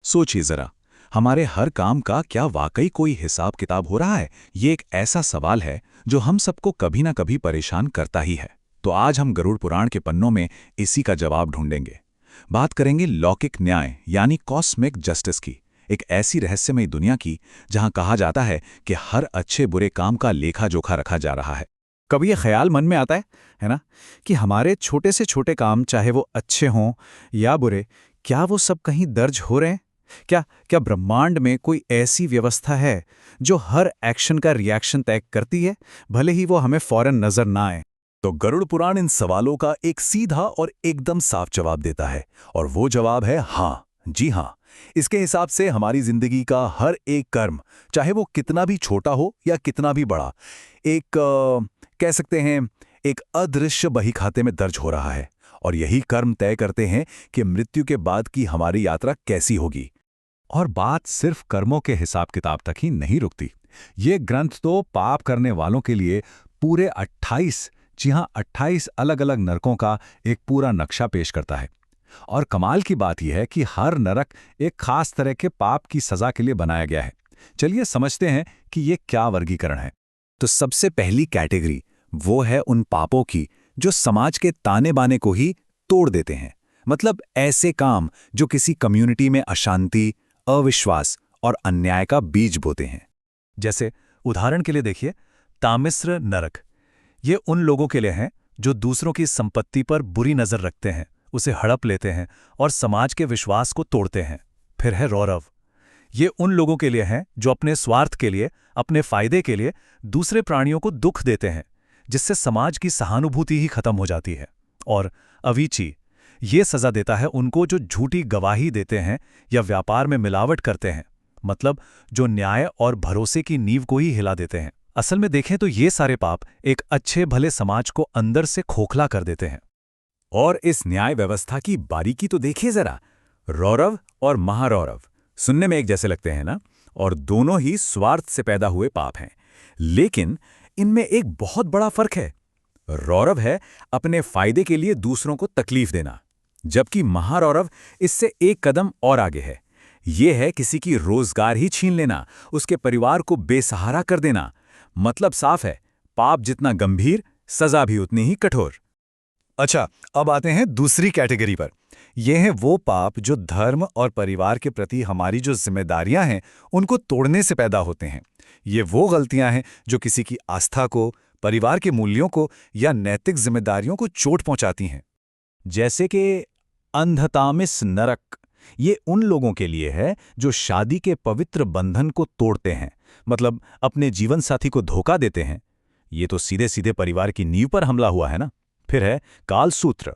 सोचिए जरा, हमारे हर काम का क्या वाकई कोई हिसाब किताब हो रहा है? ये एक ऐसा सवाल है जो हम सबको कभी ना कभी परेशान करता ही है। तो आज हम गरुड़ पुराण के पन्नों में इसी का जवाब ढूंढेंगे। बात करेंगे लौकिक न्याय यानी कॉस्मिक जस्टिस की, एक ऐसी रहस्यमयी दुनिया की जहां कहा जाता है कि हर अच्छे बुरे काम का लेखा जोखा रखा जा रहा है। कभी ये ख्याल मन में आता है ना, कि हमारे छोटे से छोटे काम, चाहे वो अच्छे हों या बुरे, क्या वो सब कहीं दर्ज हो रहे हैं? क्या क्या ब्रह्मांड में कोई ऐसी व्यवस्था है जो हर एक्शन का रिएक्शन तय करती है, भले ही वो हमें फौरन नजर ना आए? तो गरुड़ पुराण इन सवालों का एक सीधा और एकदम साफ जवाब देता है, और वो जवाब है हाँ, जी हाँ। इसके हिसाब से हमारी जिंदगी का हर एक कर्म, चाहे वो कितना भी छोटा हो या कितना भी बड़ा, एक कह सकते हैं एक अदृश्य बही खाते में दर्ज हो रहा है। और यही कर्म तय करते हैं कि मृत्यु के बाद की हमारी यात्रा कैसी होगी। और बात सिर्फ कर्मों के हिसाब किताब तक ही नहीं रुकती। ये ग्रंथ तो पाप करने वालों के लिए पूरे 28, जी हाँ 28 अलग अलग नरकों का एक पूरा नक्शा पेश करता है। और कमाल की बात यह है कि हर नरक एक खास तरह के पाप की सजा के लिए बनाया गया है। चलिए समझते हैं कि ये क्या वर्गीकरण है। तो सबसे पहली कैटेगरी वो है उन पापों की जो समाज के ताने बाने को ही तोड़ देते हैं। मतलब ऐसे काम जो किसी कम्युनिटी में अशांति, अविश्वास और अन्याय का बीज बोते हैं। जैसे उदाहरण के लिए देखिए, तामिस्र नरक। ये उन लोगों के लिए हैं जो दूसरों की संपत्ति पर बुरी नजर रखते हैं, उसे हड़प लेते हैं और समाज के विश्वास को तोड़ते हैं। फिर है रौरव। ये उन लोगों के लिए हैं जो अपने स्वार्थ के लिए, अपने फायदे के लिए दूसरे प्राणियों को दुख देते हैं, जिससे समाज की सहानुभूति ही खत्म हो जाती है। और अवीची, ये सजा देता है उनको जो झूठी गवाही देते हैं या व्यापार में मिलावट करते हैं, मतलब जो न्याय और भरोसे की नींव को ही हिला देते हैं। असल में देखें तो ये सारे पाप एक अच्छे भले समाज को अंदर से खोखला कर देते हैं। और इस न्याय व्यवस्था की बारीकी तो देखिए जरा। रौरव और महारौरव सुनने में एक जैसे लगते हैं ना, और दोनों ही स्वार्थ से पैदा हुए पाप हैं। लेकिन इनमें एक बहुत बड़ा फर्क है। रौरव है अपने फायदे के लिए दूसरों को तकलीफ देना, जबकि महारौरव इससे एक कदम और आगे है। ये है किसी की रोजगार ही छीन लेना, उसके परिवार को बेसहारा कर देना। मतलब साफ है, पाप जितना गंभीर, सजा भी उतनी ही कठोर। अच्छा, अब आते हैं दूसरी कैटेगरी पर। ये हैं वो पाप जो धर्म और परिवार के प्रति हमारी जो जिम्मेदारियां हैं, उनको तोड़ने से पैदा होते हैं। ये वो गलतियां हैं जो किसी की आस्था को, परिवार के मूल्यों को या नैतिक जिम्मेदारियों को चोट पहुंचाती हैं। जैसे कि अंधतामिस नरक। ये उन लोगों के लिए है जो शादी के पवित्र बंधन को तोड़ते हैं, मतलब अपने जीवन साथी को धोखा देते हैं। ये तो सीधे सीधे परिवार की नींव पर हमला हुआ है ना। फिर है कालसूत्र।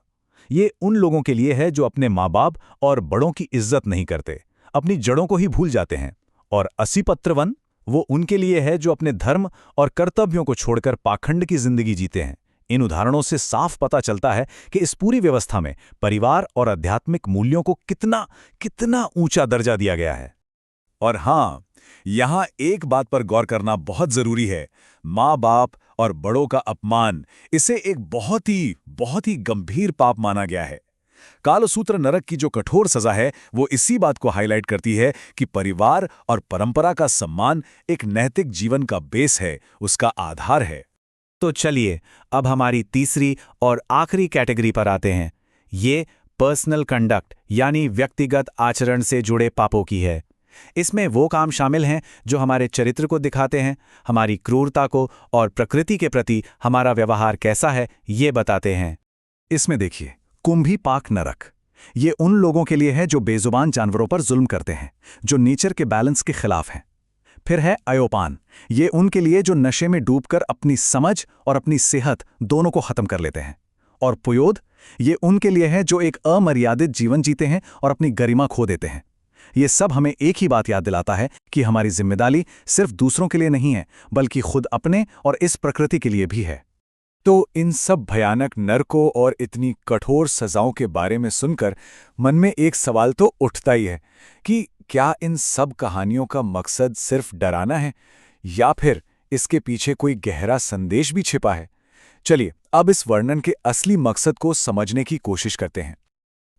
ये उन लोगों के लिए है जो अपने माँ बाप और बड़ों की इज्जत नहीं करते, अपनी जड़ों को ही भूल जाते हैं। और असीपत्रवन, वो उनके लिए है जो अपने धर्म और कर्तव्यों को छोड़कर पाखंड की जिंदगी जीते हैं। इन उदाहरणों से साफ पता चलता है कि इस पूरी व्यवस्था में परिवार और आध्यात्मिक मूल्यों को कितना कितना ऊंचा दर्जा दिया गया है। और हाँ, यहाँ एक बात पर गौर करना बहुत जरूरी है। माँ बाप और बड़ों का अपमान, इसे एक बहुत ही गंभीर पाप माना गया है। कालसूत्र नरक की जो कठोर सजा है, वो इसी बात को हाईलाइट करती है कि परिवार और परंपरा का सम्मान एक नैतिक जीवन का बेस है, उसका आधार है। तो चलिए अब हमारी तीसरी और आखिरी कैटेगरी पर आते हैं। ये पर्सनल कंडक्ट यानी व्यक्तिगत आचरण से जुड़े पापों की है। इसमें वो काम शामिल हैं जो हमारे चरित्र को दिखाते हैं, हमारी क्रूरता को और प्रकृति के प्रति हमारा व्यवहार कैसा है ये बताते हैं। इसमें देखिए, कुंभी पाक नरक। ये उन लोगों के लिए है जो बेजुबान जानवरों पर जुल्म करते हैं, जो नेचर के बैलेंस के खिलाफ हैं। फिर है अयोपान। ये उनके लिए जो नशे में डूबकर अपनी समझ और अपनी सेहत दोनों को खत्म कर लेते हैं। और पुयोद, ये उनके लिए है जो एक अमर्यादित जीवन जीते हैं और अपनी गरिमा खो देते हैं। ये सब हमें एक ही बात याद दिलाता है कि हमारी जिम्मेदारी सिर्फ दूसरों के लिए नहीं है, बल्कि खुद अपने और इस प्रकृति के लिए भी है। तो इन सब भयानक नरकों और इतनी कठोर सजाओं के बारे में सुनकर मन में एक सवाल तो उठता ही है कि क्या इन सब कहानियों का मकसद सिर्फ डराना है, या फिर इसके पीछे कोई गहरा संदेश भी छिपा है? चलिए अब इस वर्णन के असली मकसद को समझने की कोशिश करते हैं।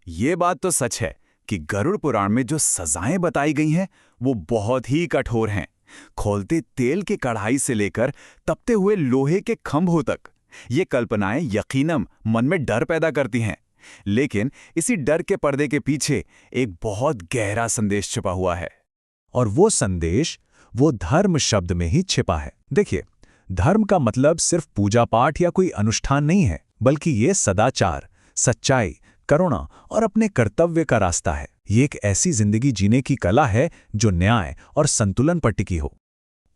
ये बात तो सच है, कि गरुड़ पुराण में जो सजाएं बताई गई हैं वो बहुत ही कठोर हैं। खौलते तेल की कढ़ाई से लेकर तपते हुए लोहे के खंभों तक, ये कल्पनाएं यकीनन मन में डर पैदा करती हैं। लेकिन इसी डर के पर्दे के पीछे एक बहुत गहरा संदेश छिपा हुआ है। और वो संदेश वो धर्म शब्द में ही छिपा है। देखिए, धर्म का मतलब सिर्फ पूजा पाठ या कोई अनुष्ठान नहीं है, बल्कि ये सदाचार, सच्चाई, करुणा और अपने कर्तव्य का रास्ता है। ये एक ऐसी जिंदगी जीने की कला है जो न्याय और संतुलन पर टिकी हो।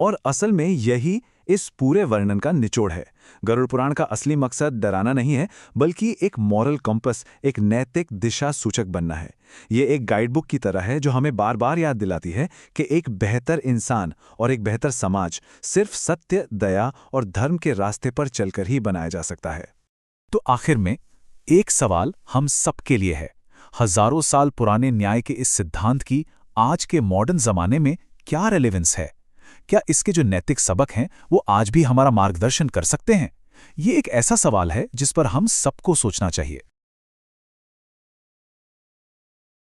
और असल में यही इस पूरे वर्णन का निचोड़ है। गरुड़ पुराण का असली मकसद डराना नहीं है, बल्कि एक मॉरल कंपस, एक नैतिक दिशा सूचक बनना है। ये एक गाइडबुक की तरह है जो हमें बार बार याद दिलाती है कि एक बेहतर इंसान और एक बेहतर समाज सिर्फ सत्य, दया और धर्म के रास्ते पर चलकर ही बनाया जा सकता है। तो आखिर में एक सवाल हम सबके लिए है। हजारों साल पुराने न्याय के इस सिद्धांत की आज के मॉडर्न जमाने में क्या रेलेवेंस है? क्या इसके जो नैतिक सबक हैं वो आज भी हमारा मार्गदर्शन कर सकते हैं? ये एक ऐसा सवाल है जिस पर हम सबको सोचना चाहिए।